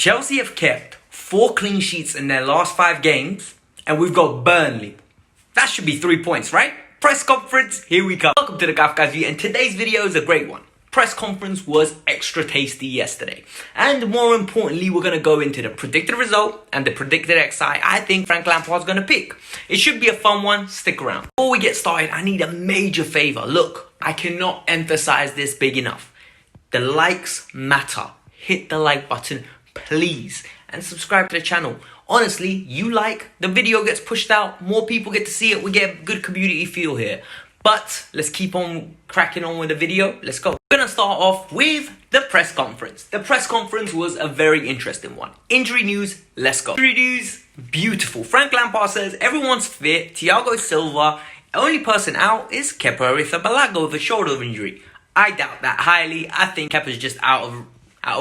Chelsea have kept 4 clean sheets in their last 5 games, and we've got Burnley. That should be 3 points, right? Press conference, here we come. Welcome to the Gafgazi, and today's video is a great one. Press conference was extra tasty yesterday. And more importantly, we're going to go into the predicted result and the predicted XI I think Frank Lampard's going to pick. It should be a fun one, stick around. Before we get started, I need a major favor. Look, I cannot emphasize this big enough. The likes matter. Hit the like button, please. And subscribe to the channel. Honestly, you like, the video gets pushed out, more people get to see it, we get a good community feel here. But let's keep on cracking on with the video. Let's go. We're going to start off with the press conference. The press conference was a very interesting one. Injury news, let's go. Injury news, beautiful. Frank Lampard says everyone's fit. Thiago Silva, only person out is Kepa Arrizabalaga with a shoulder injury. I doubt that highly. I think Kepa's just out of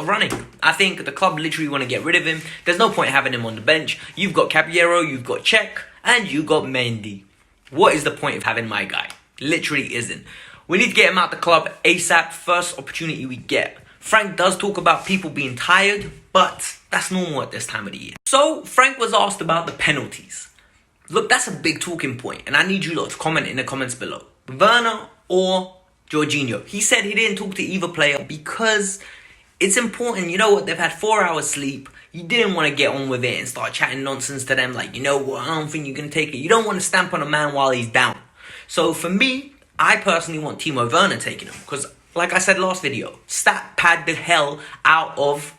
running. I think the club literally want to get rid of him. There's no point having him on the bench. You've got Caballero, you've got Cech, and you've got Mendy. What is the point of having my guy? Literally isn't. We need to get him out the club ASAP, first opportunity we get. Frank does talk about people being tired, but that's normal at this time of the year. So, Frank was asked about the penalties. Look, that's a big talking point, and I need you lot to comment in the comments below. Werner or Jorginho? He said he didn't talk to either player because it's important. You know what? They've had 4 hours sleep. You didn't want to get on with it and start chatting nonsense to them like, you know what, I don't think you can take it. You don't want to stamp on a man while he's down. So for me, I personally want Timo Werner taking him. Because like I said last video, stat pad the hell out of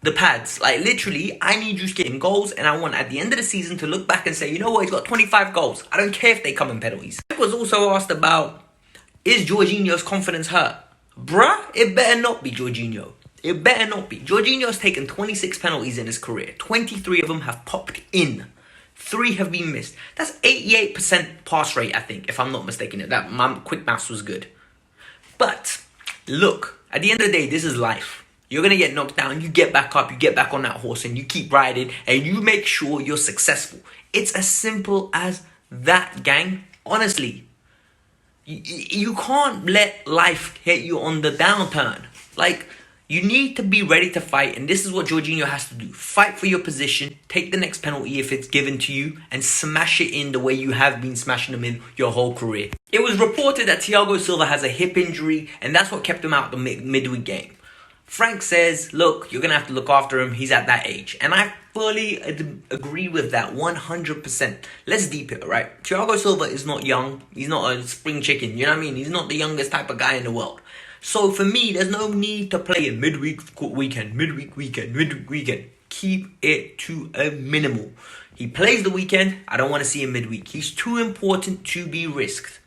the pads. Like literally, I need you to get him goals. And I want at the end of the season to look back and say, you know what, he's got 25 goals. I don't care if they come in penalties. I was also asked about, is Jorginho's confidence hurt? Bruh, it better not be Jorginho. It better not be. Jorginho's taken 26 penalties in his career. 23 of them have popped in. 3 have been missed. That's 88% pass rate, I think, if I'm not mistaken. That my quick maths was good. But look, at the end of the day, this is life. You're going to get knocked down. You get back up. You get back on that horse and you keep riding and you make sure you're successful. It's as simple as that, gang. Honestly, you can't let life hit you on the downturn. Like, you need to be ready to fight, and this is what Jorginho has to do. Fight for your position, take the next penalty if it's given to you, and smash it in the way you have been smashing them in your whole career. It was reported that Thiago Silva has a hip injury, and that's what kept him out the midweek game. Frank says, look, you're going to have to look after him. He's at that age. And I fully agree with that 100%. Let's deep it, right? Thiago Silva is not young. He's not a spring chicken. You know what I mean? He's not the youngest type of guy in the world. So for me, there's no need to play a midweek weekend. Keep it to a minimal. He plays the weekend. I don't want to see him midweek. He's too important to be risked.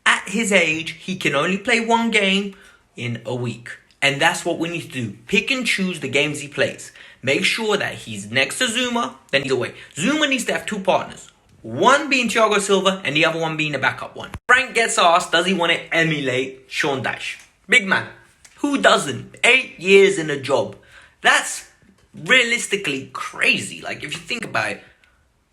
At his age, he can only play 1 game in a week. And that's what we need to do. Pick and choose the games he plays. Make sure that he's next to Zuma, then he's away. Zuma needs to have 2 partners. One being Thiago Silva and the other one being the backup one. Frank gets asked, does he want to emulate Sean Dyche? Big man, who doesn't? 8 years in a job. That's realistically crazy. Like, if you think about it,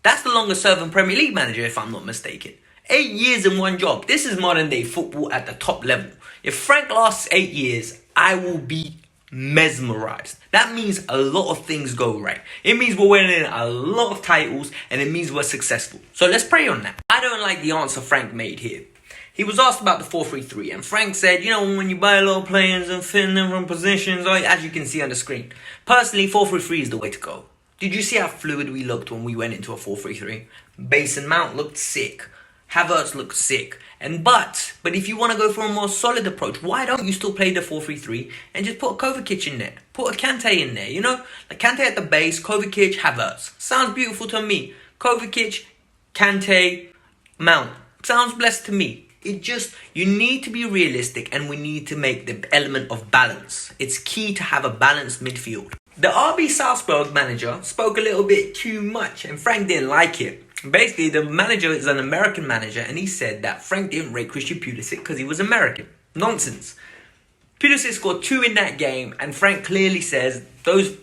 that's the longest serving Premier League manager, if I'm not mistaken. 8 years in one job. This is modern day football at the top level. If Frank lasts 8 years, I will be mesmerized. That means a lot of things go right. It means we're winning a lot of titles, and it means we're successful. So let's pray on that. I don't like the answer Frank made here. He was asked about the 4-3-3, and Frank said, you know, when you buy a lot of players and fit them from positions, as you can see on the screen. Personally, 4-3-3 is the way to go. Did you see how fluid we looked when we went into a 4-3-3? Mason Mount looked sick. Havertz looked sick. But if you want to go for a more solid approach, why don't you still play the 4-3-3 and just put a Kovacic in there? Put a Kante in there, you know? Like Kante at the base, Kovacic, Havertz. Sounds beautiful to me. Kovacic, Kante, Mount. Sounds blessed to me. You need to be realistic, and we need to make the element of balance. It's key to have a balanced midfield. The RB Salzburg manager spoke a little bit too much, and Frank didn't like it. Basically, the manager is an American manager, and he said that Frank didn't rate Christian Pulisic because he was American. Nonsense. Pulisic scored 2 in that game, and Frank clearly says those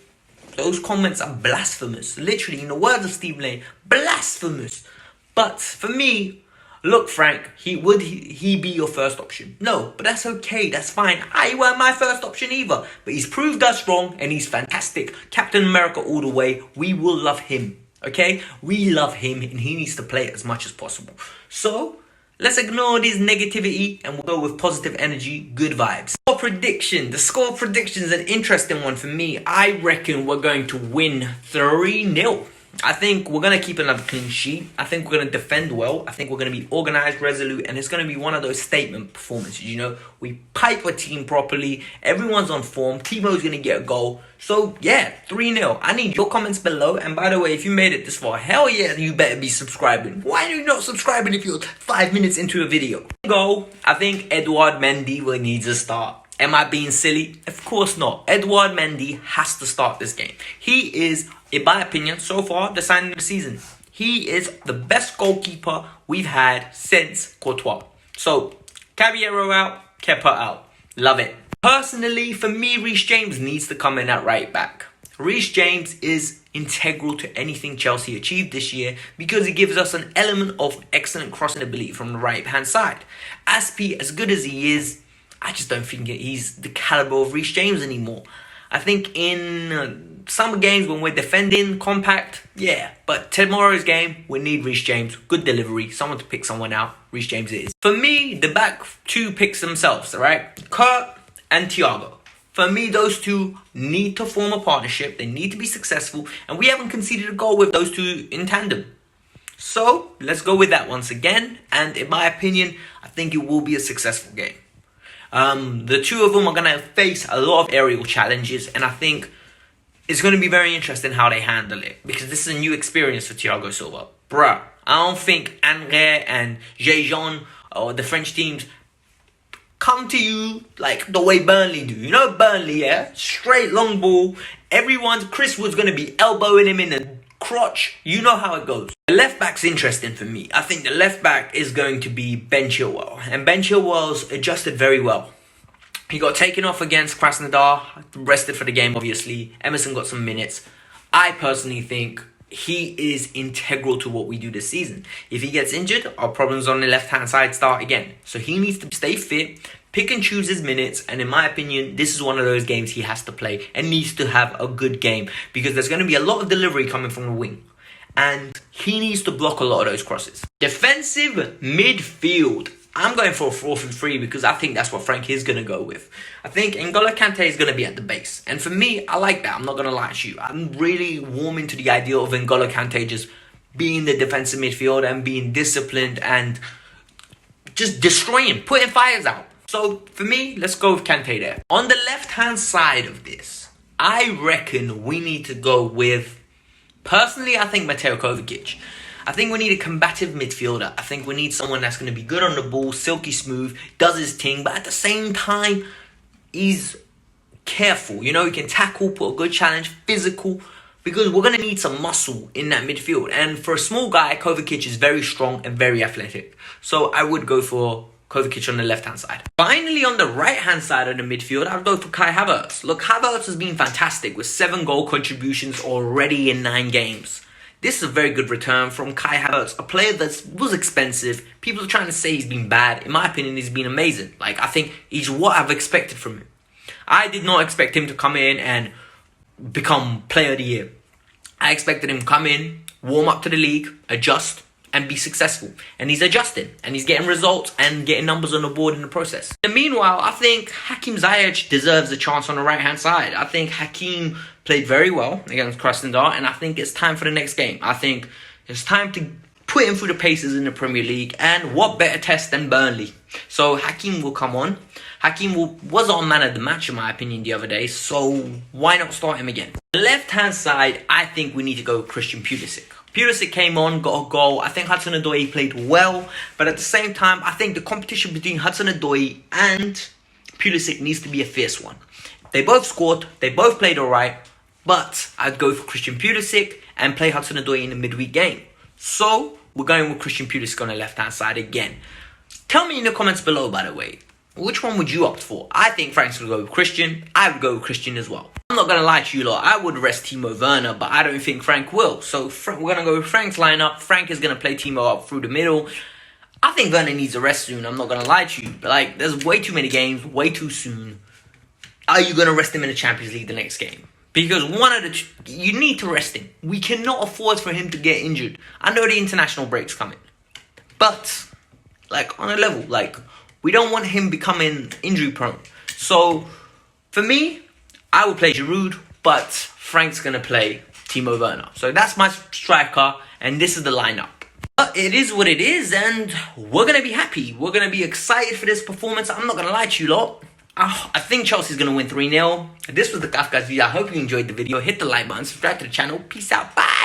comments are blasphemous. Literally, in the words of Steve Lane, blasphemous. But for me, Look, Frank, would he be your first option? No, but that's okay. That's fine. I weren't my first option either. But he's proved us wrong and he's fantastic. Captain America all the way. We will love him. Okay? We love him and he needs to play as much as possible. So, let's ignore this negativity and we'll go with positive energy, good vibes. Score prediction. The score prediction is an interesting one for me. I reckon we're going to win 3-0. I think we're going to keep another clean sheet. I think we're going to defend well. I think we're going to be organised, resolute, and it's going to be one of those statement performances. You know, we pipe a team properly. Everyone's on form. Timo's going to get a goal. So, yeah, 3-0. I need your comments below. And by the way, if you made it this far, hell yeah, you better be subscribing. Why are you not subscribing if you're 5 minutes into a video? Goal. I think Edouard Mendy will need to start. Am I being silly? Of course not. Edouard Mendy has to start this game. He is, in my opinion, so far, the signing of the season. He is the best goalkeeper we've had since Courtois. So, Caballero out, Kepa out. Love it. Personally, for me, Reece James needs to come in at right back. Reece James is integral to anything Chelsea achieved this year because he gives us an element of excellent crossing ability from the right-hand side. Aspi, as good as he is, I just don't think he's the caliber of Reece James anymore. I think in some games when we're defending compact, yeah. But tomorrow's game, we need Reece James. Good delivery. Someone to pick someone out. Reece James it is. For me, the back two picks themselves, alright? Kurt and Thiago. For me, those two need to form a partnership. They need to be successful. And we haven't conceded a goal with those two in tandem. So, let's go with that once again. And in my opinion, I think it will be a successful game. The two of them are going to face a lot of aerial challenges, and I think it's going to be very interesting how they handle it, because this is a new experience for Thiago Silva. Bruh, I don't think Angers and Jean or the French teams come to you like the way Burnley do. You know Burnley, yeah? Straight long ball. Chris Wood's going to be elbowing him in the crotch. You know how it goes. The left back's interesting for me. I think the left back is going to be Ben Chilwell. And Ben Chilwell's adjusted very well. He got taken off against Krasnodar, rested for the game obviously. Emerson got some minutes. I personally think he is integral to what we do this season. If he gets injured, our problems on the left-hand side start again. So he needs to stay fit, pick and choose his minutes, and in my opinion, this is one of those games he has to play and needs to have a good game because there's going to be a lot of delivery coming from the wing. And he needs to block a lot of those crosses. Defensive midfield. I'm going for a 4-3-3 because I think that's what Frank is going to go with. I think N'Golo Kante is going to be at the base. And for me, I like that. I'm not going to lie to you. I'm really warming to the idea of N'Golo Kante just being the defensive midfielder and being disciplined and just destroying, putting fires out. So for me, let's go with Kante there. On the left-hand side of this, I reckon we need to go with, personally, I think Mateo Kovacic. I think we need a combative midfielder. I think we need someone that's going to be good on the ball, silky smooth, does his thing, but at the same time, he's careful. You know, he can tackle, put a good challenge, physical, because we're going to need some muscle in that midfield. And for a small guy, Kovacic is very strong and very athletic. So I would go for Kovacic on the left-hand side. Finally, on the right-hand side of the midfield, I'll go for Kai Havertz. Look, Havertz has been fantastic with 7 goal contributions already in 9 games. This is a very good return from Kai Havertz, a player that was expensive. People are trying to say he's been bad. In my opinion, he's been amazing. Like, I think he's what I've expected from him. I did not expect him to come in and become player of the year. I expected him to come in, warm up to the league, adjust, and be successful. And he's adjusting, and he's getting results and getting numbers on the board in the process. And meanwhile, I think Hakim Ziyech deserves a chance on the right-hand side. I think Hakim played very well against Krasnodar, and I think it's time for the next game. I think it's time to put him through the paces in the Premier League, and what better test than Burnley? So Hakim will come on. Hakim was on man of the match, in my opinion, the other day, so why not start him again? The left-hand side, I think we need to go with Christian Pulisic. Pulisic came on, got a goal. I think Hudson-Odoi played well, but at the same time, I think the competition between Hudson-Odoi and Pulisic needs to be a fierce one. They both scored, they both played alright, but I'd go for Christian Pulisic and play Hudson-Odoi in the midweek game. So, we're going with Christian Pulisic on the left-hand side again. Tell me in the comments below, by the way, which one would you opt for? I think Frank's going to go with Christian. I would go with Christian as well. I'm not going to lie to you lot. I would rest Timo Werner, but I don't think Frank will. So we're going to go with Frank's lineup. Frank is going to play Timo up through the middle. I think Werner needs a rest soon. I'm not going to lie to you. But, like, there's way too many games, way too soon. Are you going to rest him in the Champions League the next game? Because you need to rest him. We cannot afford for him to get injured. I know the international break's coming. But, like, on a level, like, we don't want him becoming injury prone. So, for me, I will play Giroud, but Frank's going to play Timo Werner. So that's my striker, and this is the lineup. But it is what it is, and we're going to be happy. We're going to be excited for this performance. I'm not going to lie to you lot. I think Chelsea's going to win 3-0. This was the Kafka's video. I hope you enjoyed the video. Hit the like button, subscribe to the channel. Peace out. Bye.